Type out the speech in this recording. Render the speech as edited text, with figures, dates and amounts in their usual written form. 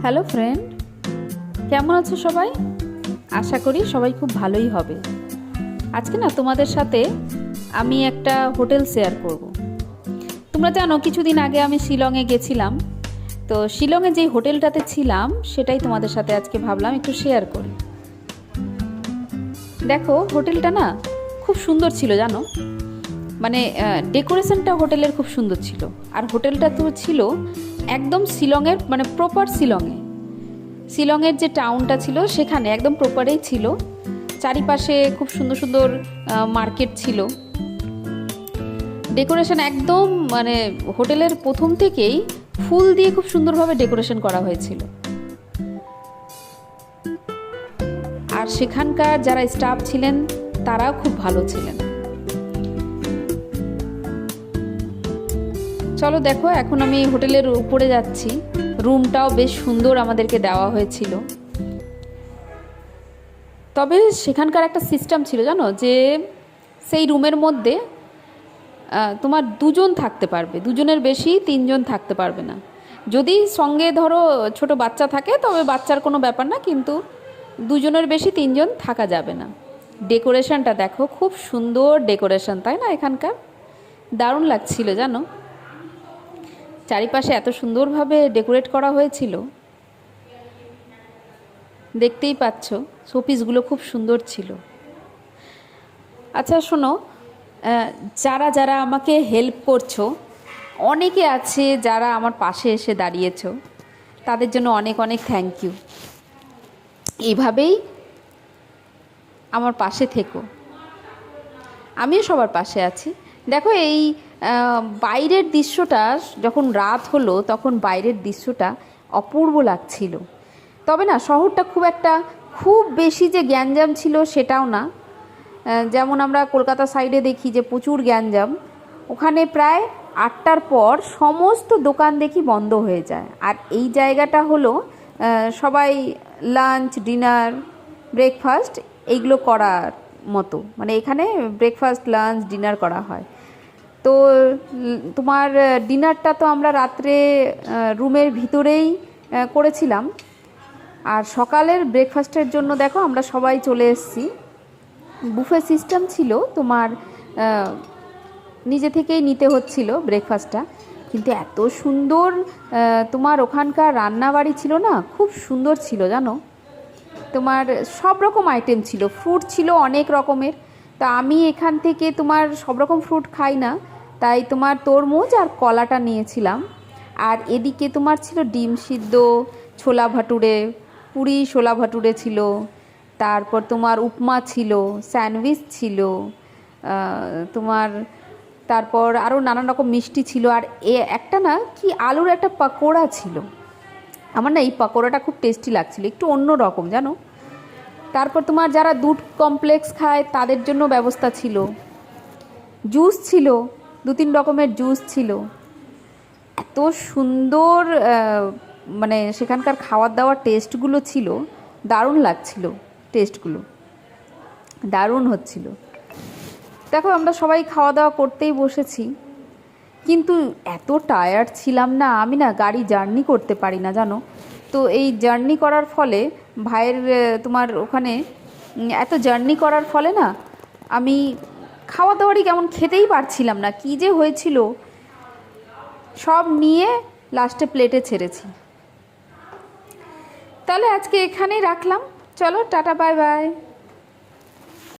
Hello friend, কেমন আছো সবাই? আশা করি সবাই খুব ভালোই হবে। আজকে না তোমাদের সাথে আমি একটা হোটেল শেয়ার করব। তোমরা জানো কিছুদিন আগে আমি শিলংয়ে গেছিলাম, তো শিলংয়ে যেই হোটেলটাতে ছিলাম সেটাই তোমাদের সাথে আজকে ভাবলাম একটু শেয়ার করি। দেখো হোটেলটা না খুব সুন্দর ছিল, জানো, মানে ডেকোরেশনটা হোটেলের খুব সুন্দর ছিল। আর হোটেলটা তো ছিল একদম শিলংয়ের, মানে প্রপার শিলংয়ের যে টাউনটা ছিল সেখানে একদম প্রপারেই ছিল। চারিপাশে খুব সুন্দর সুন্দর মার্কেট ছিল। ডেকোরেশন একদম মানে হোটেলের প্রথম থেকেই ফুল দিয়ে খুব সুন্দরভাবে ডেকোরেশন করা হয়েছিল। আর সেখানকার যারা স্টাফ ছিলেন তারাও খুব ভালো ছিলেন। চলো দেখো, এখন আমি হোটেলের উপরে যাচ্ছি। রুমটাও বেশ সুন্দর আমাদেরকে দেওয়া হয়েছিল। তবে সেখানকার একটা সিস্টেম ছিল, জানো, যে সেই রুমের মধ্যে তোমার দুজন থাকতে পারবে, দুজনের বেশি তিনজন থাকতে পারবে না। যদি সঙ্গে ধরো ছোট বাচ্চা থাকে তবে বাচ্চার কোনো ব্যাপার না, কিন্তু দুজনের বেশি তিনজন থাকা যাবে না। ডেকোরেশনটা দেখো, খুব সুন্দর ডেকোরেশন, তাই না? এখানকার দারুণ লাগছিল, জানো, চারিপাশে এত সুন্দরভাবে ডেকোরেট করা হয়েছিল। দেখতেই পাচ্ছ শোপিসগুলো খুব সুন্দর ছিল। আচ্ছা শোনো, যারা যারা আমাকে হেল্প করছো, অনেকে আছে যারা আমার পাশে এসে দাঁড়িয়েছো, তাদের জন্য অনেক অনেক থ্যাংক ইউ। এইভাবেই আমার পাশে থেকো, আমিও সবার পাশে আছি। দেখো এই বাইরের দৃশ্যটা, যখন রাত হলো তখন বাইরের দৃশ্যটা অপূর্ব লাগছিল। তবে না, শহরটা খুব বেশি যে গ্যাঞ্জাম ছিল সেটাও না। যেমন আমরা কলকাতা সাইডে দেখি যে প্রচুর গ্যাঞ্জাম, ওখানে প্রায় 8টার পর সমস্ত দোকান দেখি বন্ধ হয়ে যায়। আর এই জায়গাটা হলো সবাই লাঞ্চ, ডিনার, ব্রেকফাস্ট এইগুলো করার মতো, মানে এখানে ব্রেকফাস্ট, লাঞ্চ, ডিনার করা হয়। তো তোমার ডিনারটা তো আমরা রাত্রে রুমের ভিতরেই করেছিলাম। আর সকালের ব্রেকফাস্টের জন্য দেখো আমরা সবাই চলে এসেছি। বুফে সিস্টেম ছিল, তোমার নিজে থেকেই নিতে হচ্ছিল ব্রেকফাস্টটা। কিন্তু এত সুন্দর তোমার ওখানকার রান্নাবাড়ি ছিল না, খুব সুন্দর ছিল, জানো। তোমার সব রকম আইটেম ছিল, ফ্রুট ছিল অনেক রকমের। তা আমি এখান থেকে তোমার সব রকম ফ্রুট খাই না, তাই তোমার তরমুজ আর কলাটা নিয়েছিলাম। আর এদিকে তোমার ছিল ডিম সিদ্ধ, ছোলা ভাটুরে, পুরি ছোলা ভাটুরে ছিল, তারপর তোমার উপমা ছিল, স্যান্ডউইচ ছিল, তোমার তারপর আরও নানান রকম মিষ্টি ছিল। আর একটা না কি আলুর একটা পাকোড়া ছিল। আমার না এই পাকোড়াটা খুব টেস্টি লাগছিল, একটু অন্য রকম, জানো। তারপর তোমার যারা দুধ কমপ্লেক্স খায় তাদের জন্য ব্যবস্থা ছিল। জুস ছিল, 2-3 রকমের জুস ছিল। এত সুন্দর মানে সেখানকার খাওয়ার দাওয়ার টেস্টগুলো ছিল, দারুণ লাগছিল, টেস্টগুলো দারুণ হচ্ছিল। দেখো আমরা সবাই খাওয়া দাওয়া করতেই বসেছি, কিন্তু এত টায়ার্ড ছিলাম না, আমি না গাড়ি জার্নি করতে পারি না, জানো। তো এই জার্নি করার ফলে ভাইয়ের তোমার ওখানে এত জার্নি করার ফলে না আমি খাওয়া দাওয়ারই কেমন খেতেই পারছিলাম না, কী যে হয়েছিল। সব নিয়ে লাস্টে প্লেটে ছেড়েছি। তাহলে আজকে এখানেই রাখলাম, চলো টাটা, বাই বাই।